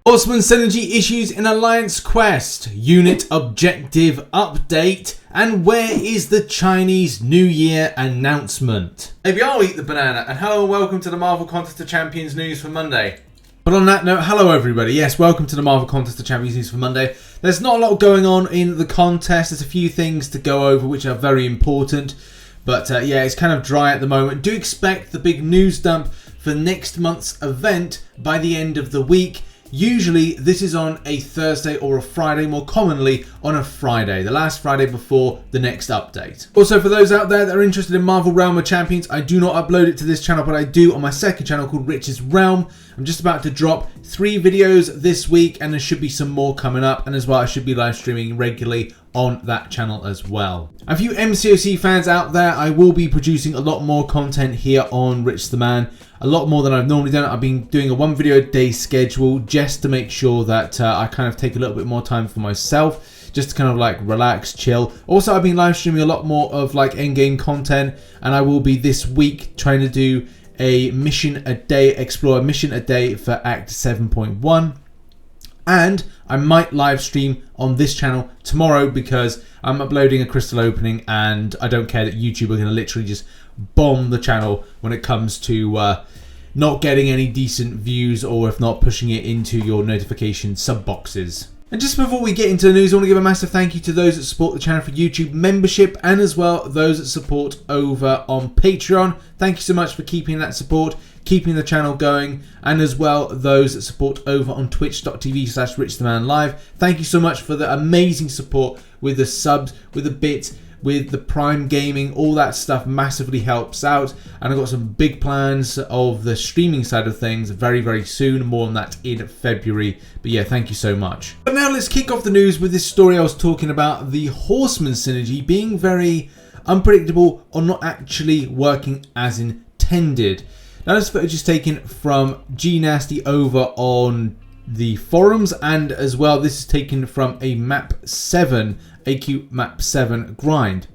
Horseman synergy issues in Alliance Quest, unit objective update, and where is the Chinese New Year announcement? Maybe I'll eat the banana, and hello and welcome to the Marvel Contest of Champions news for Monday. But on that note, hello everybody. Yes, welcome to the Marvel Contest of Champions news for Monday. There's not a lot going on in the contest. There's a few things to go over which are very important. But yeah, it's kind of dry at the moment. Do expect the big news dump for next month's event by the end of the week. Usually this is on a Thursday or a Friday, more commonly on a Friday, the last Friday before the next update. Also, for those out there that are interested in Marvel Realm of Champions, I do not upload it to this channel, but I do on my second channel called Rich's Realm. I'm just about to drop 3 videos this week, and there should be some more coming up, and as well I should be live streaming regularly on that channel as well. A few MCOC fans out there, I will be producing a lot more content here on RichTheMan. A lot more than I've normally done. I've been doing a 1 video a day schedule just to make sure that I kind of take a little bit more time for myself, just to kind of like relax, chill. Also, I've been live streaming a lot more of like endgame content, and I will be this week trying to do a mission a day, explore a mission a day for Act 7.1. And I might live stream on this channel tomorrow because I'm uploading a crystal opening, and I don't care that YouTube are going to literally just bomb the channel when it comes to not getting any decent views, or if not, pushing it into your notification sub boxes. And just before we get into the news, I want to give a massive thank you to those that support the channel for YouTube membership, and as well those that support over on Patreon. Thank you so much for keeping that support, keeping the channel going, and as well those that support over on twitch.tv/RichTheManLive. Thank you so much for the amazing support with the subs, with the bits, with the Prime Gaming. All that stuff massively helps out, and I've got some big plans of the streaming side of things very, very soon. More on that in February, but yeah, thank you so much. But now let's kick off the news with this story I was talking about, the Horseman synergy being very unpredictable or not actually working as intended. Now this footage is taken from G Nasty over on the forums, and as well this is taken from a map 7 AQ map 7 grind.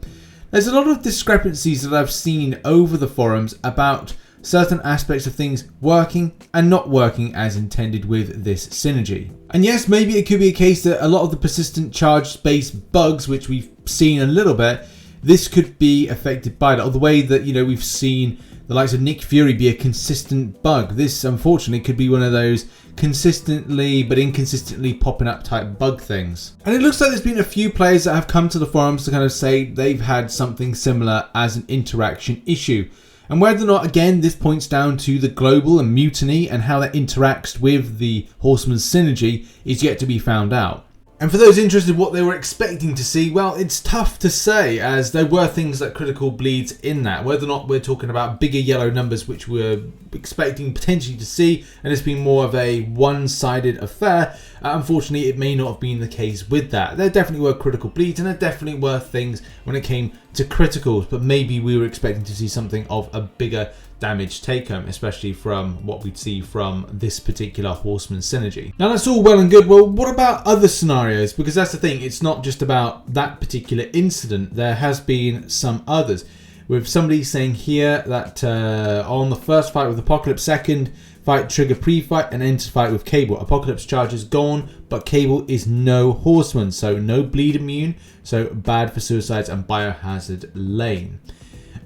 There's a lot of discrepancies that I've seen over the forums about certain aspects of things working and not working as intended with this synergy. And yes, maybe it could be a case that a lot of the persistent charge space bugs, which we've seen a little bit, this could be affected by that, or the way that, you know, we've seen the likes of Nick Fury be a consistent bug. This, unfortunately, could be one of those consistently but inconsistently popping up type bug things. And it looks like there's been a few players that have come to the forums to kind of say they've had something similar as an interaction issue. And whether or not, again, this points down to the global and mutiny and how that interacts with the Horseman synergy is yet to be found out. And for those interested in what they were expecting to see, well, it's tough to say, as there were things like critical bleeds in that. Whether or not we're talking about bigger yellow numbers, which we're expecting potentially to see, and it's been more of a one-sided affair, unfortunately it may not have been the case with that. There definitely were critical bleeds, and there definitely were things when it came to criticals, but maybe we were expecting to see something of a bigger damage take home, especially from what we'd see from this particular Horseman synergy. Now that's all well and good. Well, what about other scenarios? Because that's the thing, it's not just about that particular incident. There has been some others, with somebody saying here that on the first fight with Apocalypse, second fight trigger pre-fight and enter fight with Cable. Apocalypse charge is gone, but Cable is no Horseman, so no bleed immune, so bad for suicides and biohazard lane.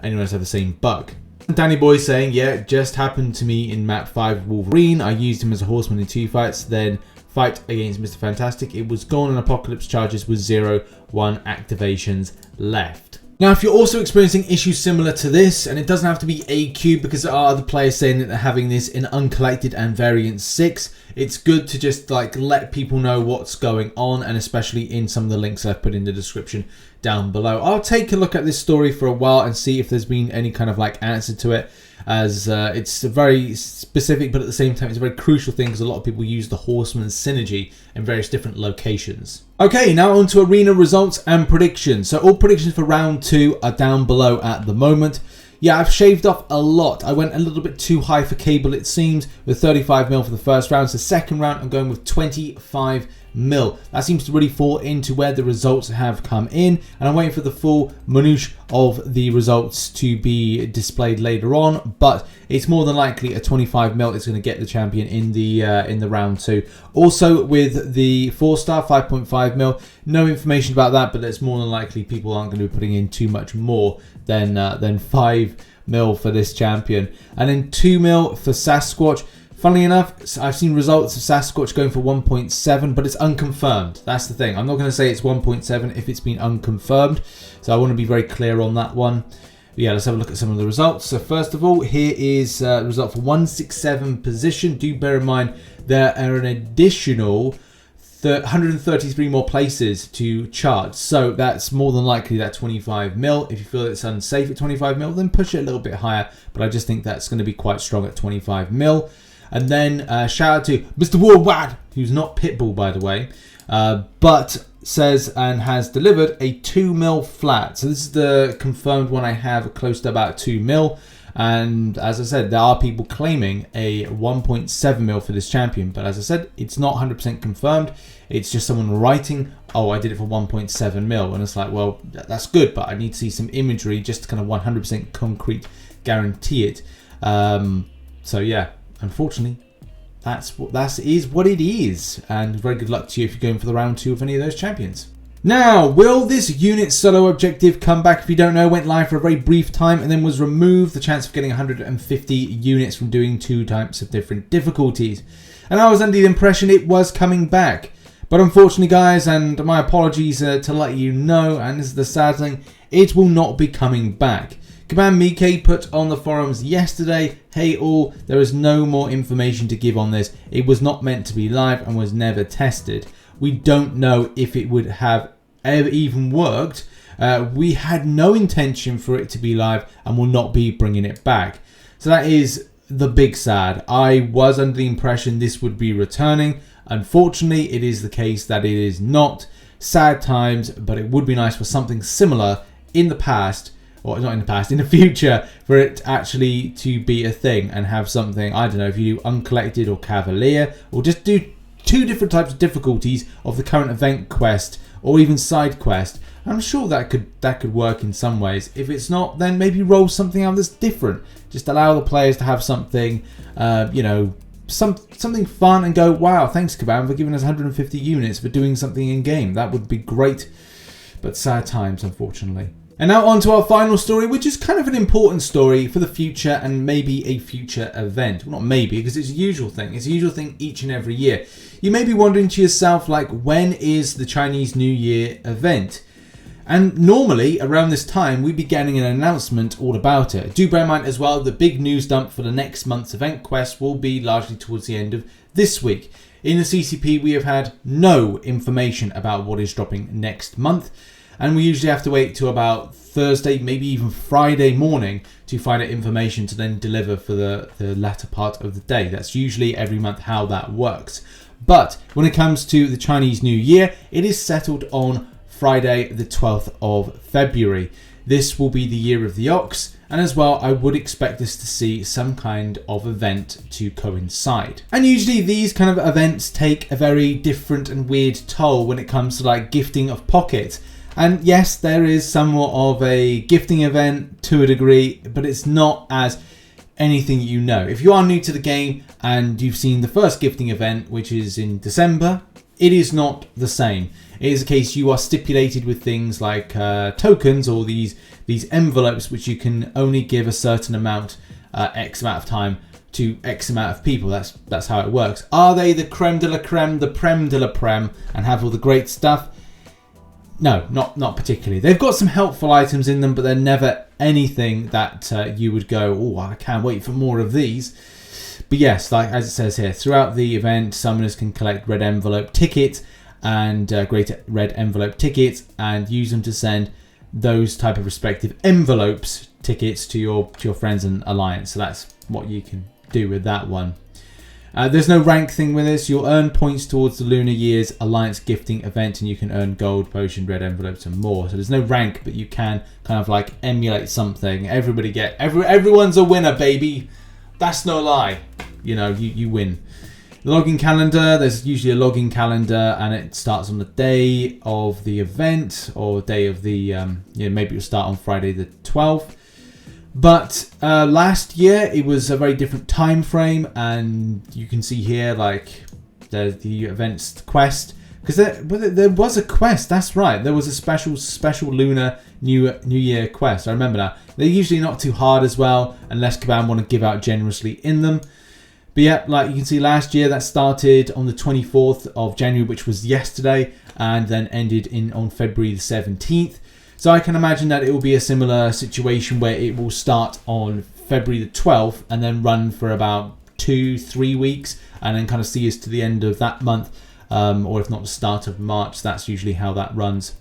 Anyone else have the same bug? Danny Boy saying, yeah, it just happened to me in map 5 Wolverine. I used him as a Horseman in 2 fights, then fight against Mr. Fantastic. It was gone and Apocalypse charges with 0-1 activations left. Now, if you're also experiencing issues similar to this, and it doesn't have to be AQ because there are other players saying that they're having this in Uncollected and Variant 6, it's good to just like let people know what's going on, and especially in some of the links I've put in the description down below. I'll take a look at this story for a while and see if there's been any kind of like answer to it, as it's very specific, but at the same time it's a very crucial thing because a lot of people use the Horseman synergy in various different locations. Okay, now on to arena results and predictions. So all predictions for round 2 are down below at the moment. Yeah, I've shaved off a lot. I went a little bit too high for Cable, it seems, with 35 mil for the first round. So second round, I'm going with 25 mil. That seems to really fall into where the results have come in, and I'm waiting for the full minutiae of the results to be displayed later on, but it's more than likely a 25 mil is going to get the champion in the round 2. Also with the 4-star 5.5 mil, no information about that, but it's more than likely people aren't going to be putting in too much more than 5 mil for this champion. And then 2 mil for Sasquatch. Funnily enough, I've seen results of Sasquatch going for 1.7, but it's unconfirmed. That's the thing. I'm not going to say it's 1.7 if it's been unconfirmed. So I want to be very clear on that one. But yeah, let's have a look at some of the results. So first of all, here is the result for 167 position. Do bear in mind there are an additional 133 more places to chart. So that's more than likely that 25 mil. If you feel it's unsafe at 25 mil, then push it a little bit higher. But I just think that's going to be quite strong at 25 mil. And then shout out to Mr. Worldwide, who's not Pitbull, by the way, but says and has delivered a 2 mil flat. So this is the confirmed one I have, close to about 2 mil. And as I said, there are people claiming a 1.7 mil for this champion. But as I said, it's not 100% confirmed. It's just someone writing, oh, I did it for 1.7 mil. And it's like, well, that's good, but I need to see some imagery just to kind of 100% concrete guarantee it. So yeah. Unfortunately, that is what it is, and very good luck to you if you're going for the round 2 of any of those champions. Now, will this unit solo objective come back? If you don't know, went live for a very brief time and then was removed. The chance of getting 150 units from doing 2 types of different difficulties. And I was under the impression it was coming back. But unfortunately, guys, and my apologies to let you know, and this is the sad thing, it will not be coming back. Command Mike put on the forums yesterday, hey all, there is no more information to give on this. It was not meant to be live and was never tested. We don't know if it would have ever even worked. We had no intention for it to be live and will not be bringing it back. So that is the big sad. I was under the impression this would be returning. Unfortunately, it is the case that it is not. Sad times, but it would be nice for something similar in the past, or not in the past, in the future, for it actually to be a thing and have something, I don't know, if you do Uncollected or Cavalier, or just do 2 different types of difficulties of the current event quest, or even side quest. I'm sure that could work in some ways. If it's not, then maybe roll something out that's different. Just allow the players to have something, you know, something fun and go, wow, thanks Kabam for giving us 150 units for doing something in game. That would be great, but sad times, unfortunately. And now on to our final story, which is kind of an important story for the future and maybe a future event. Well, not maybe, because it's a usual thing. It's a usual thing each and every year. You may be wondering to yourself, like, when is the Chinese New Year event? And normally, around this time, we'd be getting an announcement all about it. Do bear in mind as well, the big news dump for the next month's event quest will be largely towards the end of this week. In the CCP, we have had no information about what is dropping next month. And we usually have to wait till about Thursday, maybe even Friday morning to find out information to then deliver for the latter part of the day. That's usually every month how that works. But when it comes to the Chinese New Year, it is settled on Friday, the 12th of February. This will be the year of the ox. And as well, I would expect us to see some kind of event to coincide. And usually these kind of events take a very different and weird toll when it comes to like gifting of pockets. And yes, there is somewhat of a gifting event to a degree, but it's not as anything you know. If you are new to the game and you've seen the first gifting event, which is in December, it is not the same. It is a case you are stipulated with things like tokens or these envelopes, which you can only give a certain amount, X amount of time to X amount of people. That's how it works. Are they the creme de la creme, the prem de la prem, and have all the great stuff? No, not particularly. They've got some helpful items in them, but they're never anything that you would go, oh, I can't wait for more of these. But yes, like as it says here, throughout the event, summoners can collect red envelope tickets and great red envelope tickets and use them to send those type of respective envelopes tickets to your friends and alliance. So that's what you can do with that one. There's no rank thing with this. You'll earn points towards the Lunar Year's Alliance gifting event, and you can earn gold, potion, red envelopes, and more. So there's no rank, but you can kind of like emulate something. Everyone's a winner, baby. That's no lie. You know, you win. The login calendar, there's usually a login calendar, and it starts on the day of the event, or day of the, maybe it'll start on Friday the 12th. But last year, it was a very different time frame, and you can see here, like, the event's quest. Because there was a quest, that's right. There was a special Lunar New Year quest. I remember that. They're usually not too hard as well, unless Kabam want to give out generously in them. But yeah, like you can see last year, that started on the 24th of January, which was yesterday, and then ended on February the 17th. So I can imagine that it will be a similar situation where it will start on February the 12th and then run for about 2-3 weeks, and then kind of see us to the end of that month, or if not the start of March. That's usually how that runs.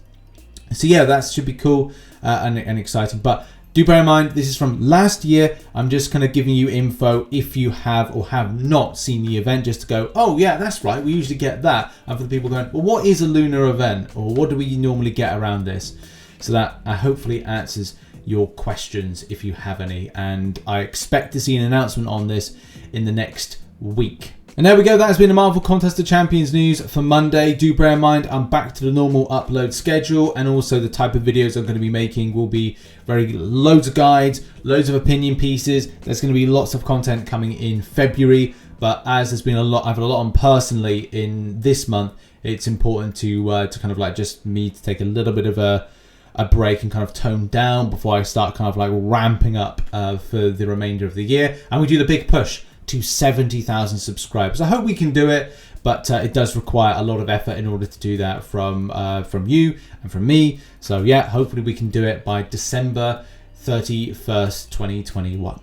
So yeah, that should be cool and exciting. But do bear in mind, this is from last year. I'm just kind of giving you info if you have or have not seen the event, just to go, oh yeah, that's right, we usually get that. And for the people going, well, what is a lunar event? Or what do we normally get around this? So that hopefully answers your questions if you have any. And I expect to see an announcement on this in the next week. And there we go, that has been the Marvel Contest of Champions news for Monday. Do bear in mind, I'm back to the normal upload schedule, and also the type of videos I'm going to be making will be loads of guides, loads of opinion pieces. There's going to be lots of content coming in February, but as there's been I've had a lot on personally in this month, it's important to kind of like just me to take a little bit of a break and kind of tone down before I start kind of like ramping up for the remainder of the year. And we do the big push to 70,000 subscribers. I hope we can do it, but it does require a lot of effort in order to do that from you and from me. So yeah, hopefully we can do it by December 31st, 2021.